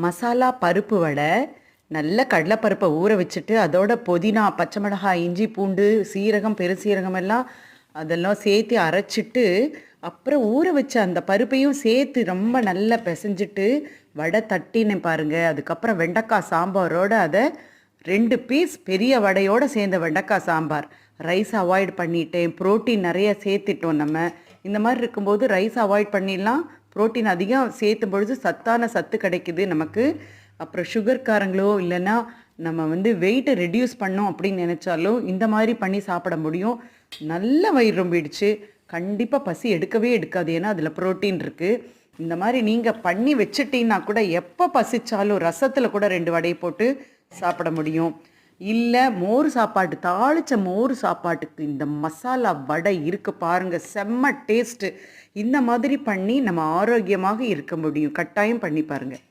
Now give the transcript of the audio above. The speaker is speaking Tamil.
மசாலா பருப்பு வடை. நல்ல கடலைப்பருப்பை ஊற வச்சுட்டு அதோட புதினா, பச்சை மிளகாய், இஞ்சி, பூண்டு, சீரகம், பெருசீரகம் எல்லாம் அதெல்லாம் சேர்த்து அரைச்சிட்டு, அப்புறம் ஊற வச்ச அந்த பருப்பையும் சேர்த்து ரொம்ப நல்லா பிசைஞ்சிட்டு வடை தட்டினேன் பாருங்க. அதுக்கப்புறம் வெண்டைக்காய் சாம்பாரோட அதை 2 பீஸ் பெரிய வடையோடு சேர்ந்த வெண்டைக்காய் சாம்பார். ரைஸ் அவாய்ட் பண்ணிட்டேன். புரோட்டீன் நிறைய சேர்த்துட்டோம் நம்ம. இந்த மாதிரி இருக்கும்போது ரைஸ் அவாய்ட் பண்ணிடலாம். புரோட்டீன் அதிகம் சேர்த்தும் பொழுது சத்து கிடைக்குது நமக்கு. அப்புறம் சுகர்காரங்களோ இல்லைன்னா நம்ம வெயிட்டை ரெடியூஸ் பண்ணோம் அப்படின்னு நினச்சாலும் இந்த மாதிரி பண்ணி சாப்பிட முடியும். நல்ல வயிறு ரொம்பிடுச்சு. கண்டிப்பாக பசி எடுக்கவே எடுக்காது, ஏன்னா அதில் புரோட்டீன் இருக்குது. இந்த மாதிரி நீங்கள் பண்ணி வச்சுட்டீங்கன்னா கூட எப்போ பசிச்சாலும் ரசத்தில் கூட 2 வடையை போட்டு சாப்பிட முடியும். இல்லை மோர் சாப்பாடு, தாளித்த மோர் சாப்பாட்டுக்கு இந்த மசாலா வடை இருக்குது பாருங்கள், செம்ம டேஸ்ட்டு. இந்த மாதிரி பண்ணி நம்ம ஆரோக்கியமாக இருக்க முடியும். கட்டாயம் பண்ணி பாருங்கள்.